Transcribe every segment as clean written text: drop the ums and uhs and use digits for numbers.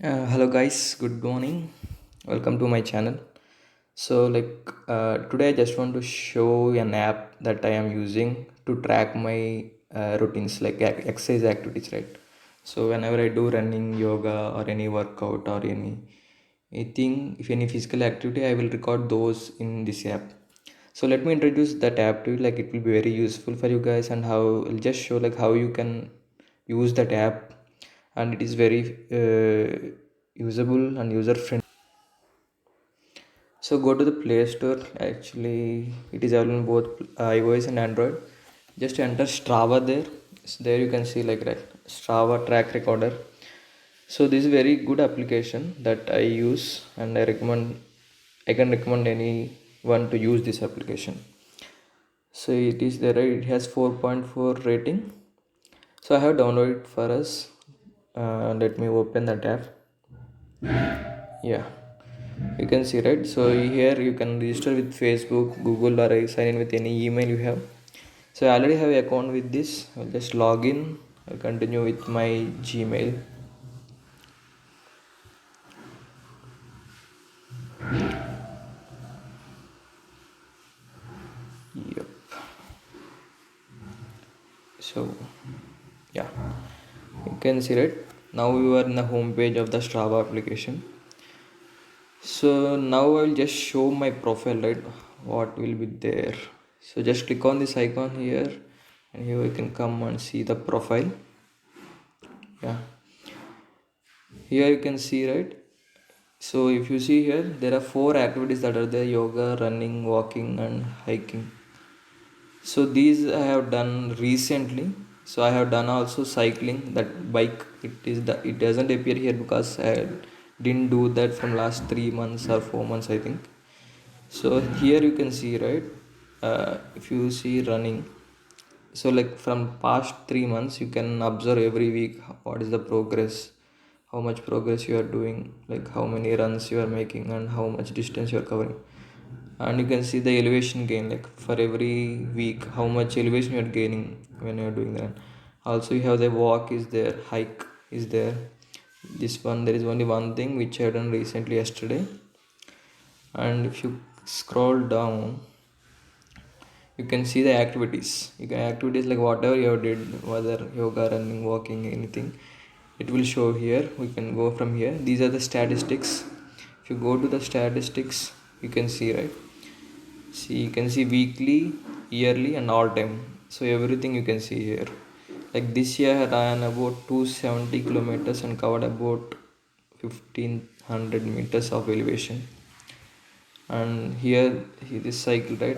Hello guys, good morning. Welcome to my channel. Today I just want to show an app that I am using to track my routines like exercise activities, right? So whenever I do running, yoga or any workout or anything, if any physical activity, I will record those in this app. So let me introduce that app to you. Like it will be very useful for you guys, and how I'll just show like how you can use that app, and it is very usable and user friendly. So go to the Play Store. Actually, it is available in both iOS and Android. Just enter Strava there. So there you can see like right, Strava track recorder. So this is very good application that I use, and I recommend. I can recommend anyone to use this application. So it is there. Right? It has 4.4 rating. So I have downloaded it for us. Let me open that app. Yeah, you can see, right? So here you can register with Facebook, Google, or sign in with any email you have. So I already have an account with this. I'll just log in. I'll continue with my Gmail. Yep. So yeah, you can see, right? Now you are in the home page of the Strava application. So now I'll just show my profile, right? What will be there? So just click on this icon here, and here you can come and see the profile. Yeah, here you can see, right? So if you see here, there are four activities that are there: yoga, running, walking, and hiking. So these I have done recently. So I have done also cycling, that bike. It doesn't appear here because I didn't do that from last 3 months or 4 months, I think. So here you can see, right? If you see running, so like from past 3 months you can observe every week what is the progress, how much progress you are doing, like how many runs you are making and how much distance you are covering. And you can see the elevation gain, like for every week how much elevation you are gaining when you are doing that. Also you have the walk is there, hike is there. This one, there is only one thing which I have done recently yesterday. And if you scroll down, you can see the activities. You can activities like whatever you have did, whether yoga, running, walking, anything, it will show here. We can go from here. These are the statistics. If you go to the statistics, you can see, right? See, you can see weekly, yearly, and all time. So everything you can see here. Like this year I ran about 270 kilometers and covered about 1500 meters of elevation. And here this cycle, right?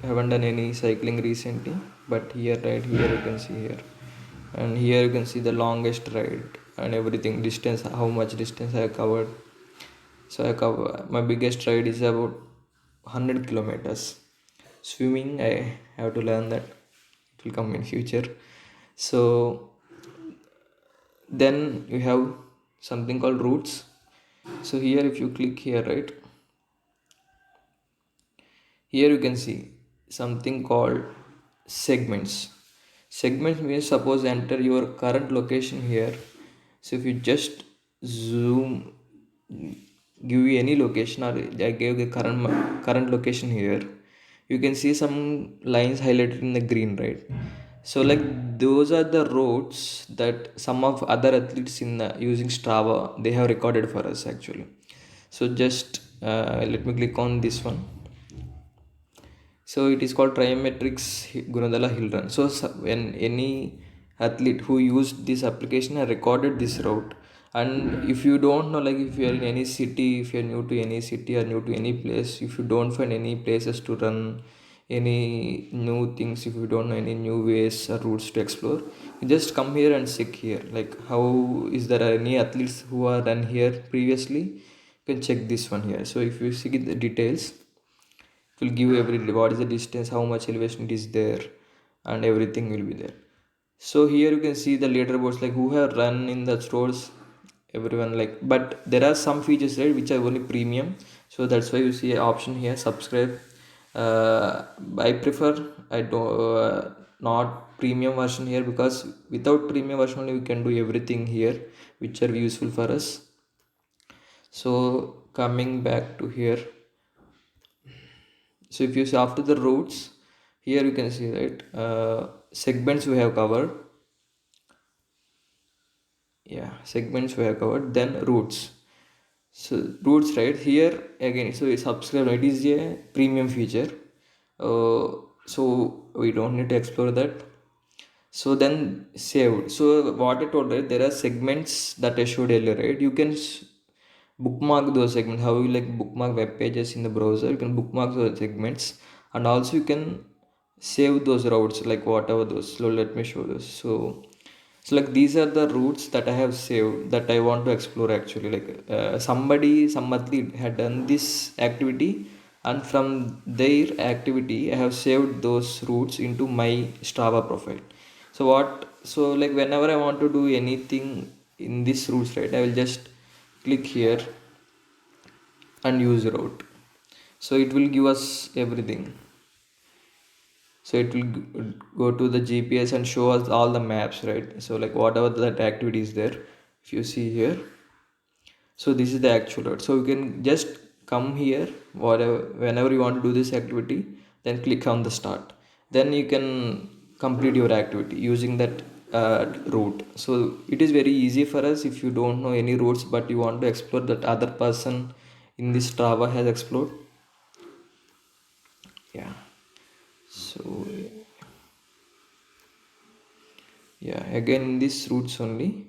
Haven't done any cycling recently, but here, right here, you can see here. And here you can see the longest ride and everything, distance, how much distance I have covered. So I cover, my biggest ride is about 100 kilometers. Swimming, I have to learn that. It will come in future. So then you have something called routes. So here if you click here, right, here you can see something called segments. Segments means, suppose enter your current location here. So if you just zoom, give you any location, or I gave the current location here, you can see some lines highlighted in the green, right? So like those are the roads that some of other athletes in using Strava, they have recorded for us actually. So just let me click on this one. So it is called Trimetrics Gunadala Hill Run. So when any athlete who used this application has recorded this route, and if you don't know, like if you are in any city, if you are new to any city or new to any place, if you don't find any places to run, any new things, if you don't know any new ways or routes to explore, you just come here and check here. Like how is there any athletes who are run here previously? You can check this one here. So if you see the details, it will give every what is the distance, how much elevation it is there, and everything will be there. So here you can see the leaderboards, like who have run in the stores, everyone, like. But there are some features, right, which are only premium. So that's why you see an option here, subscribe. I prefer, I don't not premium version here, because without premium version only we can do everything here which are useful for us. So coming back to here, so if you see after the routes, here you can see, right, segments we have covered. Yeah, segments we have covered, then routes. So routes, right here again, so it's subscribe, it is a premium feature, so we don't need to explore that. So then saved, so what I told, right, there are segments that I showed earlier, right? You can bookmark those segments. How you like bookmark web pages in the browser, you can bookmark those segments, and also you can save those routes, like whatever those. So let me show this. So like these are the routes that I have saved that I want to explore actually. Like some athlete had done this activity, and from their activity I have saved those routes into my Strava profile. So like whenever I want to do anything in this routes, right, I will just click here and use route. So it will give us everything. So it will go to the GPS and show us all the maps, right? So like whatever that activity is there, if you see here, so this is the actual route. So you can just come here, whatever, whenever you want to do this activity, then click on the start, then you can complete your activity using that route. So it is very easy for us if you don't know any routes but you want to explore that other person in this Strava has explored. Yeah. So yeah, again in this routes only.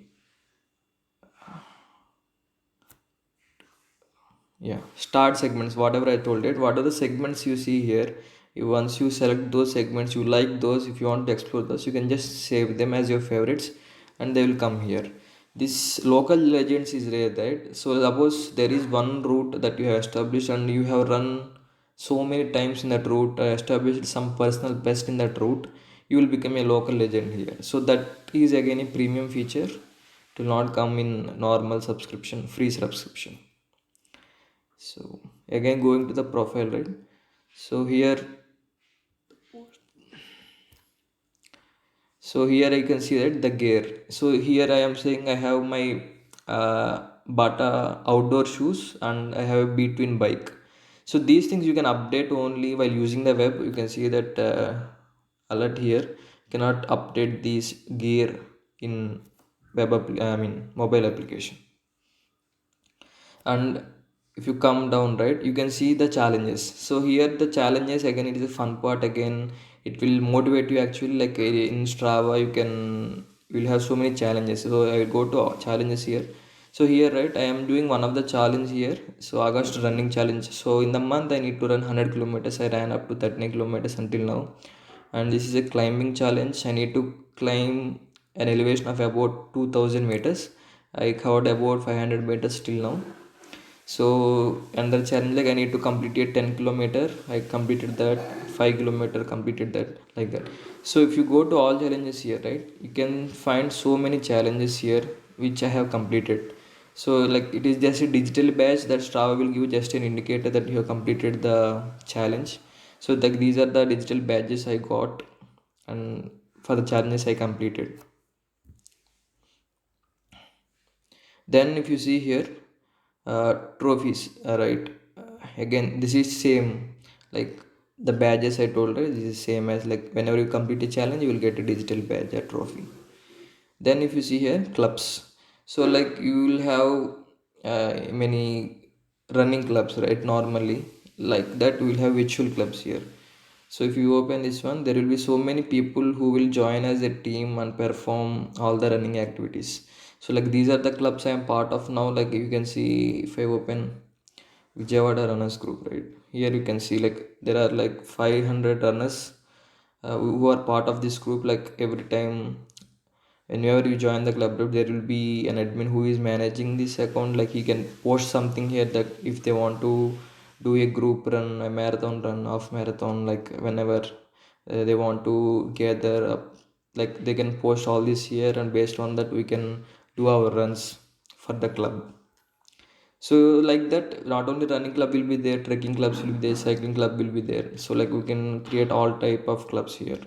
Yeah, start segments, whatever I told it, what are the segments you see here, once you select those segments, you like those, if you want to explore those, you can just save them as your favorites and they will come here. This local legends is rare, right? So suppose there is one route that you have established and you have run so many times in that route, established some personal best in that route, you will become a local legend here. So that is again a premium feature. It will not come in normal subscription, free subscription. So again going to the profile, right? So here, so here I can see that the gear. So here I am saying I have my Bata outdoor shoes and I have a between bike. So these things you can update only while using the web. You can see that alert here, you cannot update these gear in I mean mobile application. And if you come down, right, you can see the challenges. So here the challenges, again it is a fun part. Again it will motivate you actually, like in Strava you will have so many challenges. So I will go to challenges here. So here, right, I am doing one of the challenge here. So August running challenge, so in the month I need to run 100 kilometers. I ran up to 30 kilometers until now. And this is a climbing challenge. I need to climb an elevation of about 2000 meters. I covered about 500 meters till now. So another challenge, like I need to complete a 10 kilometer, I completed that. 5 kilometer completed that, like that. So if you go to all challenges here, right, you can find so many challenges here which I have completed. So like it is just a digital badge that Strava will give you, just an indicator that you have completed the challenge. So like these are the digital badges I got, and for the challenges I completed. Then if you see here, trophies, right, again this is same, like the badges I told, right, this is same as like whenever you complete a challenge you will get a digital badge, a trophy. Then if you see here clubs, so like you will have many running clubs, right, normally. Like that we will have virtual clubs here. So if you open this one, there will be so many people who will join as a team and perform all the running activities. So like these are the clubs I am part of now. Like you can see, if I open Vijayawada runners group, right, here you can see like there are like 500 runners who are part of this group. Like every time whenever you join the club group, there will be an admin who is managing this account. Like he can post something here that if they want to do a group run, a marathon run, half marathon, like whenever they want to gather up, like they can post all this here, and based on that we can do our runs for the club. So like that, not only running club will be there, trekking clubs will be there, cycling club will be there. So like we can create all type of clubs here.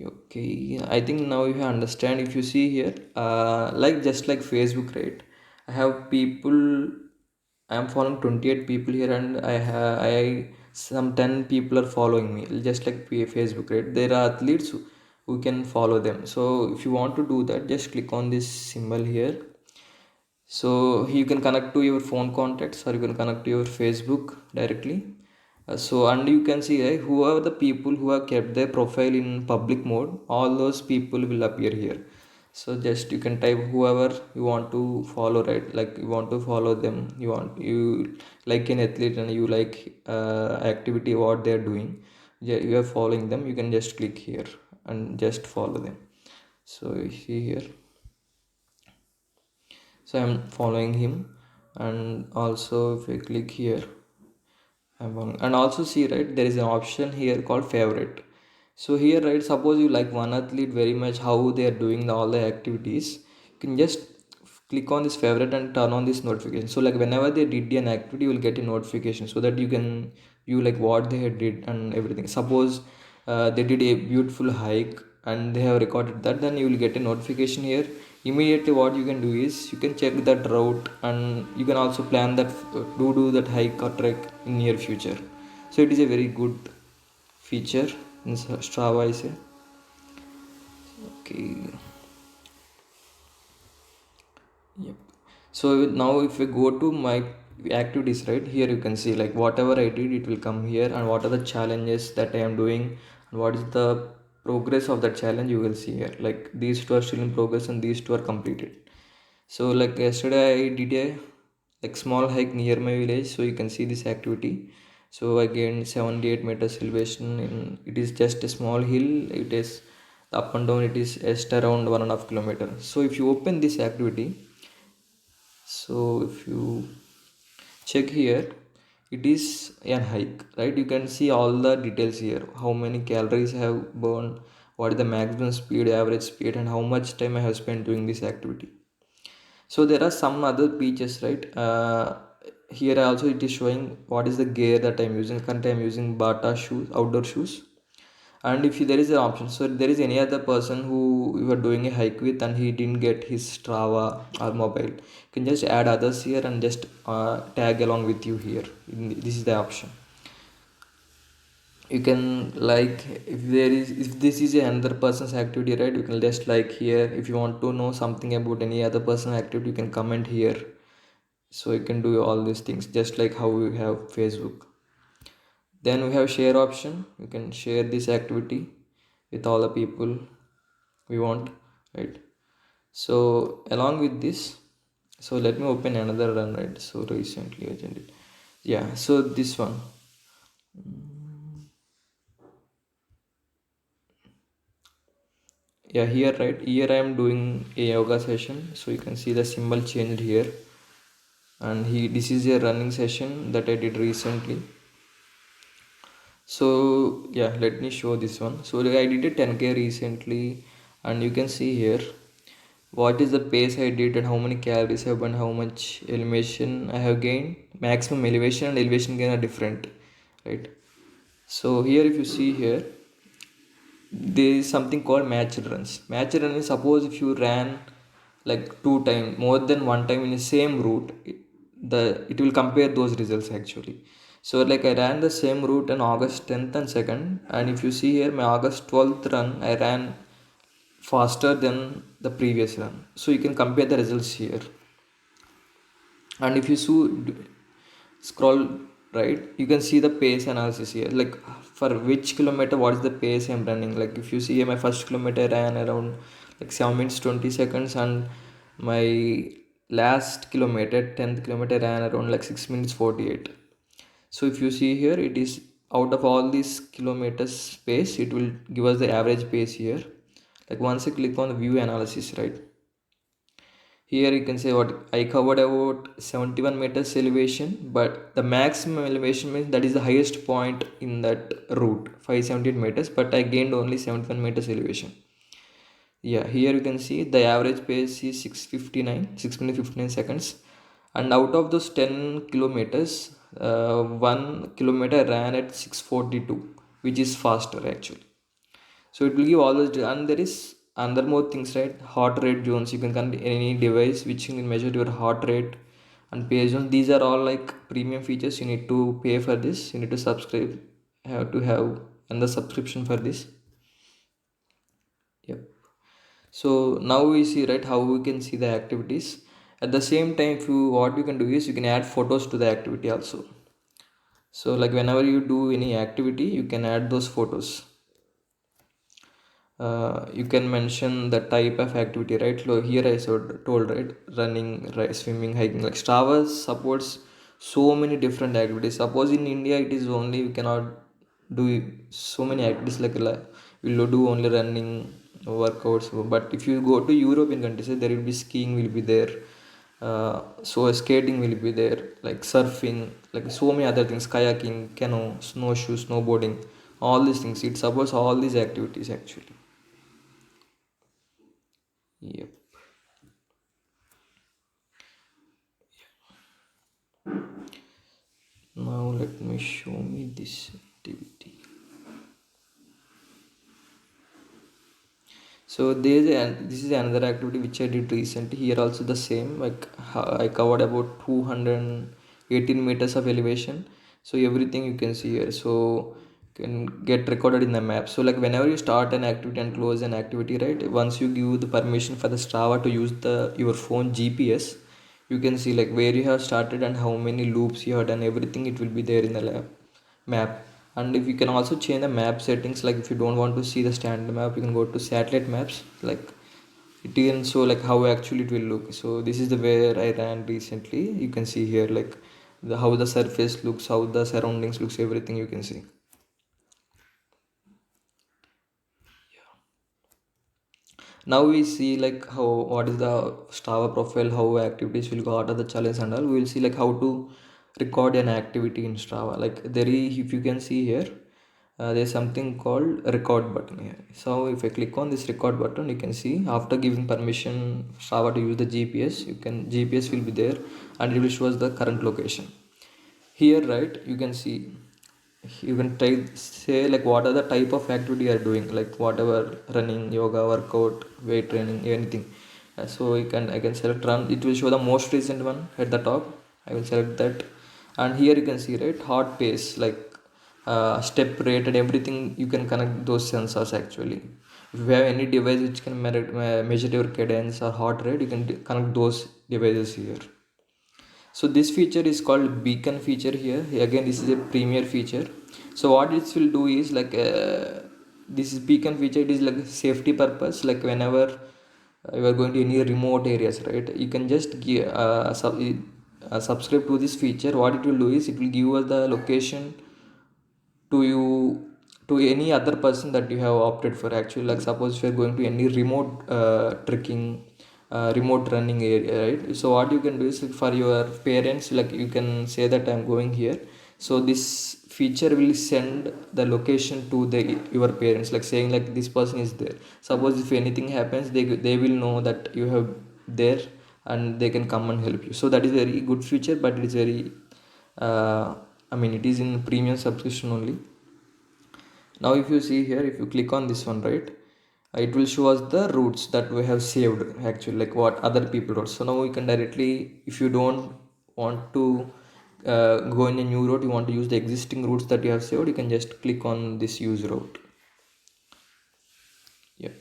Okay, I think now you understand. If you see here, like just like Facebook, right? I have people. I am following 28 people here, and I some 10 people are following me. Just like Facebook, right? There are athletes who can follow them. So if you want to do that, just click on this symbol here. So you can connect to your phone contacts, or you can connect to your Facebook directly. So and you can see who are the people who have kept their profile in public mode. All those people will appear here. So just you can type whoever you want to follow, right? Like you want to follow them. You like an athlete and you like activity what they are doing. Yeah, you are following them. You can just click here and just follow them. So you see here, so I'm following him. And also if I click here, and also see, right, there is an option here called favorite. So here, right, suppose you like one athlete very much, how they are doing all the activities, you can just click on this favorite and turn on this notification. So like whenever they did an activity, you will get a notification, so that you can you like what they had did and everything. Suppose they did a beautiful hike and they have recorded that, then you will get a notification here. Immediately what you can do is you can check that route, and you can also plan that do that hike or trek in near future. So it is a very good feature in Strava, I say. Okay. Yep. So now if we go to my activities, right, here you can see like whatever I did, it will come here, and what are the challenges that I am doing, and what is the progress of that challenge, you will see here. Like these two are still in progress and these two are completed. So like yesterday I did a like small hike near my village, so you can see this activity. So I gained 78 meters elevation in, it is just a small hill. It is up and down, it is just around 1.5 kilometer. So if you open this activity, so if you check here, it is a hike, right? You can see all the details here, how many calories I have burned, what is the maximum speed, average speed, and how much time I have spent doing this activity. So there are some other features, right? Here also it is showing what is the gear that I'm using. Currently I'm using Bata shoes, outdoor shoes. And if there is an option, so there is any other person who you are doing a hike with and he didn't get his Strava or mobile, you can just add others here and just tag along with you here. This is the option. You can like, if this is another person's activity, right, you can just like here. If you want to know something about any other person's activity, you can comment here. So you can do all these things just like how we have Facebook. Then we have share option. You can share this activity with all the people we want, right? So along with this, so let me open another run, right? So recently I did it. Yeah, so this one. Yeah, here, right, here I am doing a yoga session. So you can see the symbol changed here. And this is a running session that I did recently. So yeah, let me show this one. So I did a 10K recently, and you can see here what is the pace I did and how many calories I have burned, how much elevation I have gained. Maximum elevation and elevation gain are different, right? So here if you see here, there is something called matched runs. Matched run is, suppose if you ran like two times, more than one time in the same route, it will compare those results actually. So like I ran the same route on August 10th and 2nd, and if you see here my August 12th run, I ran faster than the previous run. So you can compare the results here. And if you scroll right, you can see the pace analysis here, like for which kilometer what is the pace I'm running. Like if you see my first kilometer I ran around like 7 minutes 20 seconds, and my last kilometer, 10th kilometer, ran around like 6 minutes 48. So if you see here, it is out of all these kilometers pace, it will give us the average pace here. Like once I click on the view analysis, right, here you can say what I covered about 71 meters elevation, but the maximum elevation means that is the highest point in that route, 578 meters, but I gained only 71 meters elevation. Yeah, here you can see the average pace is 6 minutes 59 seconds. And out of those 10 kilometers, 1 kilometer ran at 6:42, which is faster actually. So it will give all those, and there is another more things, right? Heart rate zones. You can connect any device which can measure your heart rate and pay zones. These are all like premium features. You need to pay for this. You need to subscribe. Have to have another subscription for this. Yep. So now we see, right, how we can see the activities. At the same time, if you what you can do is you can add photos to the activity also. So like whenever you do any activity, you can add those photos. You can mention the type of activity, right? Here I told, right, running, right, swimming, hiking. Like Strava supports so many different activities. Suppose in India it is only, we cannot do so many activities, like we'll do only running workouts. But if you go to European countries, there will be skiing will be there, so skating will be there, like surfing, like so many other things, kayaking, canoe, snowshoe, snowboarding, all these things. It supports all these activities actually. Yep. Now let me show me this activity. So this is another activity which I did recently. Here also the same. Like I covered about 218 meters of elevation. So everything you can see here. So can get recorded in the map. So like whenever you start an activity and close an activity, right? Once you give the permission for the Strava to use the your phone GPS, you can see like where you have started and how many loops you have done. Everything it will be there in the map. And if you can also change the map settings, like if you don't want to see the standard map, you can go to satellite maps. Like it can show like how actually it will look. So this is the where I ran recently. You can see here like how the surface looks, how the surroundings looks, everything you can see. Now we see like how what is the Strava profile, how activities will go out of the challenge and all. We will see like how to record an activity in Strava. Like there is, if you can see here, there's something called record button here. So if I click on this record button, you can see after giving permission Strava to use the GPS, you can GPS will be there and it will show us the current location. Here, right, you can see, you can try say like what are the type of activity you are doing, like whatever, running, yoga, workout, weight training, anything. So I can select run. It will show the most recent one at the top. I will select that. And here you can see, right, heart pace, like step rate and everything. You can connect those sensors actually. If you have any device which can measure your cadence or heart rate, you can connect those devices here. So this feature is called beacon feature here. Again, this is a premier feature. So what this will do is like this is beacon feature. It is like safety purpose. Like whenever you are going to any remote areas, right, you can just give subscribe to this feature. What it will do is it will give us the location to you, to any other person that you have opted for actually. Like suppose if you are going to any remote trekking, remote running area, right? So what you can do is like, for your parents, like you can say that I'm going here. So this feature will send the location to the your parents, like saying like this person is there. Suppose if anything happens, they will know that you have there and they can come and help you. So that is very good feature, but it is very uh, I mean it is in premium subscription only. Now if you see here, if you click on this one, right, it will show us the routes that we have saved actually, like what other people wrote. So now we can directly, if you don't want to go in a new route, you want to use the existing routes that you have saved, you can just click on this use route. Yeah.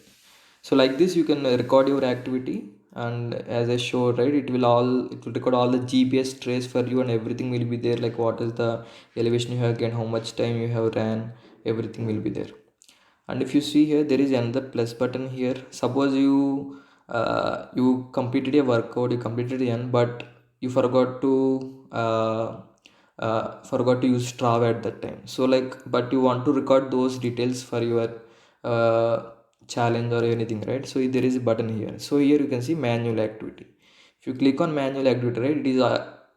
So like this you can record your activity, and as I showed, right, it will record all the GPS trace for you and everything will be there, like what is the elevation you have gained, how much time you have ran, everything will be there. And if you see here, there is another plus button here. Suppose you completed a workout, you completed one, but you forgot to use Strava at that time. So like, but you want to record those details for your uh, challenge or anything, right? So there is a button here. So here you can see manual activity. If you click on manual activity, right, it is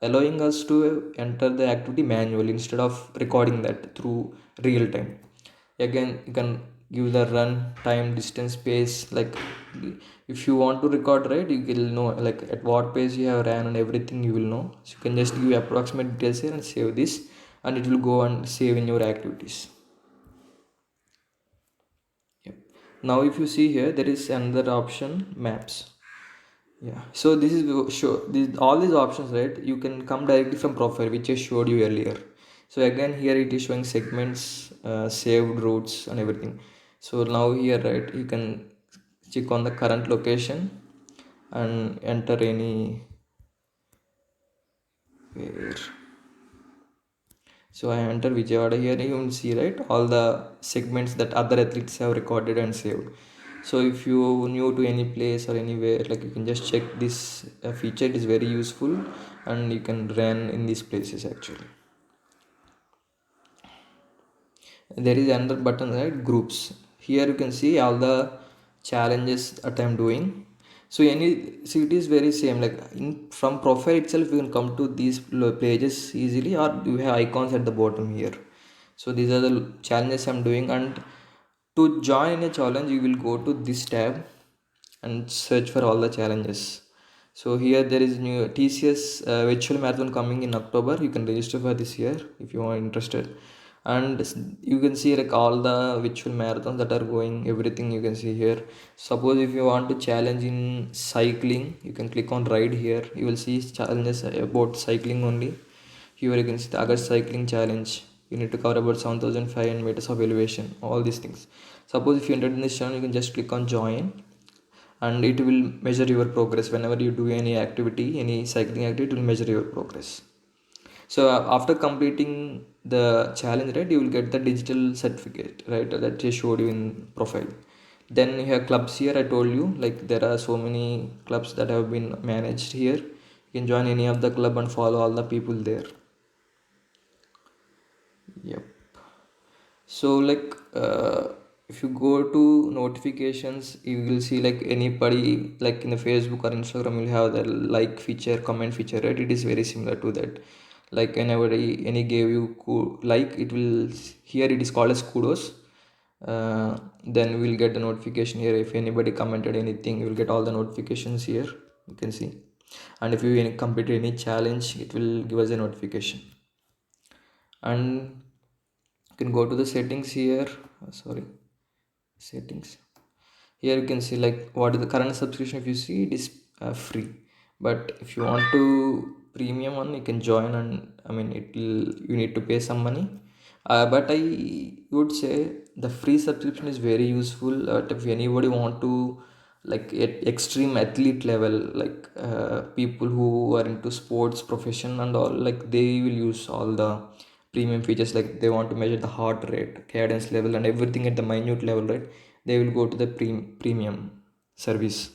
allowing us to enter the activity manually instead of recording that through real time. Again, you can give the run time, distance, pace. Like if you want to record, right, you will know like at what pace you have ran and everything you will know. So you can just give approximate details here and save this, and it will go and save in your activities. Yep. Now if you see here, there is another option, maps. Yeah, so this is show this, all these options, right? You can come directly from profile, which I showed you earlier. So again, here it is showing segments, saved routes, and everything. So now here, right, you can check on the current location and enter any where. So I enter Vijayawada. Here you will see, right, all the segments that other athletes have recorded and saved. So if you new to any place or anywhere, like, you can just check this feature. It is very useful, and you can run in these places actually. There is another button, right, groups. Here you can see all the challenges that I'm doing. So any, so it is very same, like in from profile itself you can come to these pages easily, or you have icons at the bottom here. So these are the challenges I'm doing, and to join a challenge you will go to this tab and search for all the challenges. So here there is new TCS virtual marathon coming in October. You can register for this year if you are interested. And you can see like all the virtual marathons that are going, everything you can see here. Suppose if you want to challenge in cycling, you can click on ride. Here you will see challenges about cycling only. Here you can see the August cycling challenge. You need to cover about 7,500 meters of elevation, all these things. Suppose if you entered in this channel, you can just click on join, and it will measure your progress. Whenever you do any activity, any cycling activity, it will measure your progress. So after completing the challenge, right, you will get the digital certificate, right, that I showed you in profile. Then you have clubs. Here I told you, like, there are so many clubs that have been managed here. You can join any of the club and follow all the people there. Yep. So like, if you go to notifications, you will see like anybody, like in the Facebook or Instagram, you'll have the like feature, comment feature, right? It is very similar to that. Like whenever any gave you like, it will, here it is called as kudos. Then we'll get the notification here. If anybody commented anything, you will get all the notifications here, you can see. And if you completed any challenge, it will give us a notification. And you can go to the settings here. Sorry, settings. Here you can see like what is the current subscription. If you see, it is free, but if you want to premium one, you can join, and I mean, it will, you need to pay some money. But I would say the free subscription is very useful. If anybody want to, like, at extreme athlete level, like people who are into sports profession and all, like, they will use all the premium features. Like, they want to measure the heart rate, cadence level, and everything at the minute level, right? They will go to the premium service.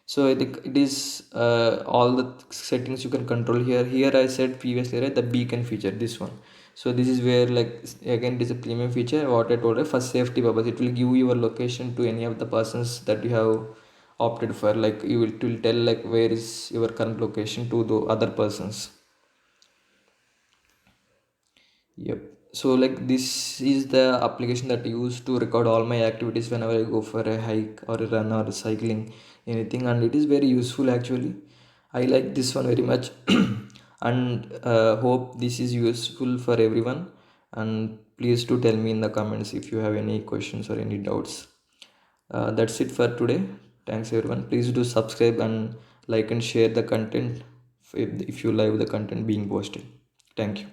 So I think it is all the settings you can control here. Here I said previously, right, the beacon feature, this one. So this is where, like, again, it is a premium feature. What I told you, for safety purpose, it will give your location to any of the persons that you have opted for. Like, it will tell like where is your current location to the other persons. Yep. So like, this is the application that I use to record all my activities whenever I go for a hike or a run or cycling, anything, and it is very useful actually. I like this one very much, and hope this is useful for everyone. And please do tell me in the comments if you have any questions or any doubts. That's it for today. Thanks everyone. Please do subscribe and like and share the content if you like the content being posted. Thank you.